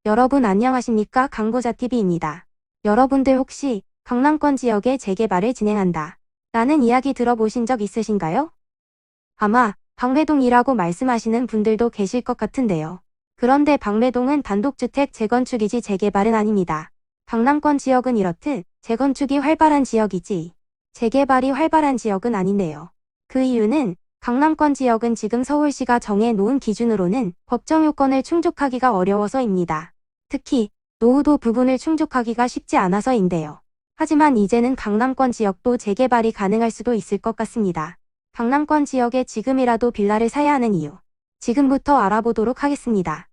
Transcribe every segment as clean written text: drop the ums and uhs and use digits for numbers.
여러분 안녕하십니까? 강보자TV입니다. 여러분들 혹시 강남권 지역에 재개발을 진행한다 라는 이야기 들어보신 적 있으신가요? 아마 방배동이라고 말씀하시는 분들도 계실 것 같은데요. 그런데 방배동은 단독주택 재건축이지 재개발은 아닙니다. 강남권 지역은 이렇듯 재건축이 활발한 지역이지 재개발이 활발한 지역은 아닌데요. 그 이유는 강남권 지역은 지금 서울시가 정해놓은 기준으로는 법정 요건을 충족하기가 어려워서입니다. 특히 노후도 부분을 충족하기가 쉽지 않아서인데요. 하지만 이제는 강남권 지역도 재개발이 가능할 수도 있을 것 같습니다. 강남권 지역에 지금이라도 빌라를 사야 하는 이유, 지금부터 알아보도록 하겠습니다.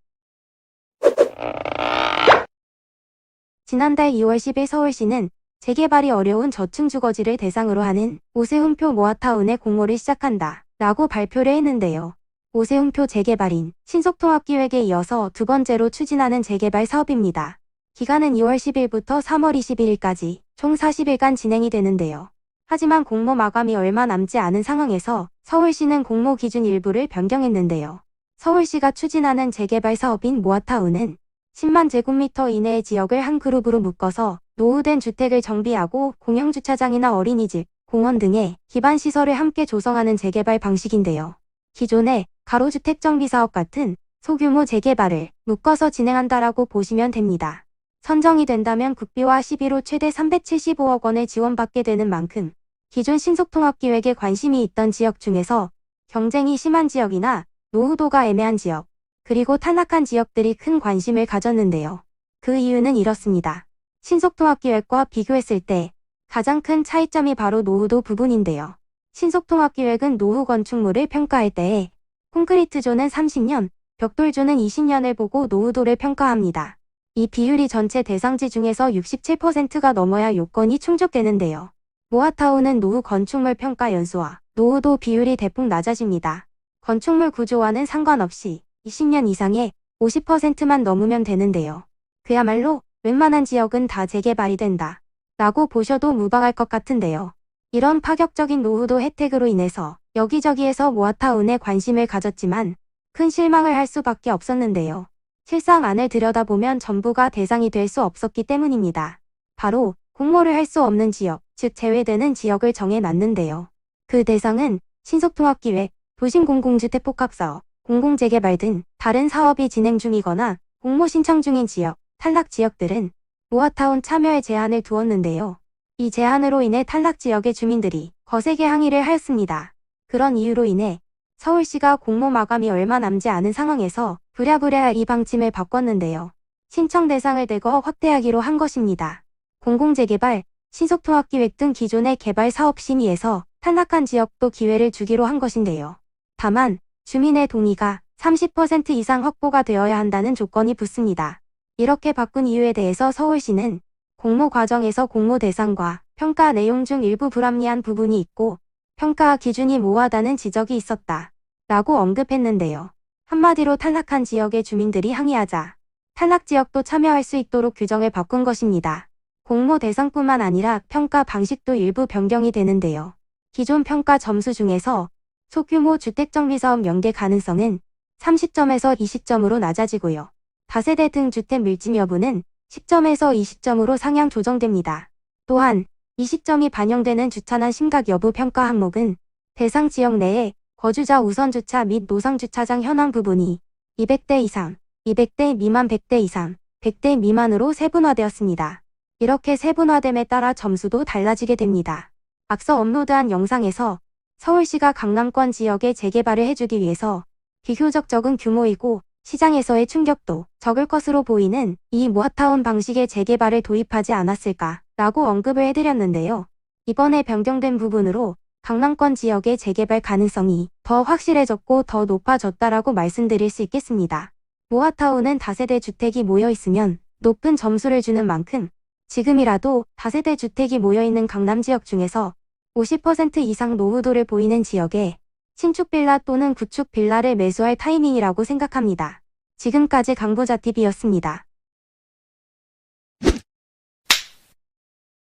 지난달 2월 10일 서울시는 재개발이 어려운 저층 주거지를 대상으로 하는 오세훈표 모아타운의 공모를 시작한다 라고 발표를 했는데요. 오세훈표 재개발인 신속통합기획에 이어서 두 번째로 추진하는 재개발 사업입니다. 기간은 2월 10일부터 3월 21일까지 총 40일간 진행이 되는데요. 하지만 공모 마감이 얼마 남지 않은 상황에서 서울시는 공모 기준 일부를 변경했는데요. 서울시가 추진하는 재개발 사업인 모아타운은 10만 제곱미터 이내의 지역을 한 그룹으로 묶어서 노후된 주택을 정비하고 공영주차장이나 어린이집, 공원 등의 기반시설을 함께 조성하는 재개발 방식인데요. 기존의 가로주택 정비사업 같은 소규모 재개발을 묶어서 진행한다라고 보시면 됩니다. 선정이 된다면 국비와 시비로 최대 375억 원을 지원받게 되는 만큼 기존 신속통합기획에 관심이 있던 지역 중에서 경쟁이 심한 지역이나 노후도가 애매한 지역, 그리고 탈락한 지역들이 큰 관심을 가졌는데요. 그 이유는 이렇습니다. 신속통합기획과 비교했을 때 가장 큰 차이점이 바로 노후도 부분인데요. 신속통합기획은 노후 건축물을 평가할 때에 콘크리트존은 30년, 벽돌존은 20년을 보고 노후도를 평가합니다. 이 비율이 전체 대상지 중에서 67%가 넘어야 요건이 충족되는데요. 모아타운은 노후 건축물 평가 연수와 노후도 비율이 대폭 낮아집니다. 건축물 구조와는 상관없이 20년 이상의 50%만 넘으면 되는데요. 그야말로 웬만한 지역은 다 재개발이 된다 라고 보셔도 무방할 것 같은데요. 이런 파격적인 노후도 혜택으로 인해서 여기저기에서 모아타운에 관심을 가졌지만 큰 실망을 할 수밖에 없었는데요. 실상 안을 들여다보면 전부가 대상이 될 수 없었기 때문입니다. 바로 공모를 할 수 없는 지역, 즉 제외되는 지역을 정해놨는데요. 그 대상은 신속통합기획, 도심공공주택복합사업, 공공재개발 등 다른 사업이 진행 중이거나 공모 신청 중인 지역, 탈락 지역들은 모아타운 참여에 제한을 두었는데요. 이 제한으로 인해 탈락 지역의 주민들이 거세게 항의를 하였습니다. 그런 이유로 인해 서울시가 공모 마감이 얼마 남지 않은 상황에서 부랴부랴 이 방침을 바꿨는데요. 신청 대상을 대거 확대하기로 한 것입니다. 공공재개발, 신속통합기획 등 기존의 개발 사업 심의에서 탈락한 지역도 기회를 주기로 한 것인데요. 다만 주민의 동의가 30% 이상 확보가 되어야 한다는 조건이 붙습니다. 이렇게 바꾼 이유에 대해서 서울시는 공모 과정에서 공모 대상과 평가 내용 중 일부 불합리한 부분이 있고 평가 기준이 모호하다는 지적이 있었다 라고 언급했는데요. 한마디로 탈락한 지역의 주민들이 항의하자 탈락 지역도 참여할 수 있도록 규정을 바꾼 것입니다. 공모 대상뿐만 아니라 평가 방식도 일부 변경이 되는데요. 기존 평가 점수 중에서 소규모 주택정비사업 연계 가능성은 30점에서 20점으로 낮아지고요. 다세대 등 주택 밀집 여부는 10점에서 20점으로 상향 조정됩니다. 또한 20점이 반영되는 주차난 심각 여부 평가 항목은 대상 지역 내에 거주자 우선 주차 및 노상 주차장 현황 부분이 200대 이상, 200대 미만 100대 이상, 100대 미만으로 세분화되었습니다. 이렇게 세분화됨에 따라 점수도 달라지게 됩니다. 앞서 업로드한 영상에서 서울시가 강남권 지역에 재개발을 해주기 위해서 비교적 적은 규모이고 시장에서의 충격도 적을 것으로 보이는 이 모아타운 방식의 재개발을 도입하지 않았을까 라고 언급을 해드렸는데요. 이번에 변경된 부분으로 강남권 지역의 재개발 가능성이 더 확실해졌고 더 높아졌다라고 말씀드릴 수 있겠습니다. 모아타운은 다세대 주택이 모여있으면 높은 점수를 주는 만큼 지금이라도 다세대 주택이 모여있는 강남 지역 중에서 50% 이상 노후도를 보이는 지역에 신축 빌라 또는 구축 빌라를 매수할 타이밍이라고 생각합니다. 지금까지 강보자TV였습니다.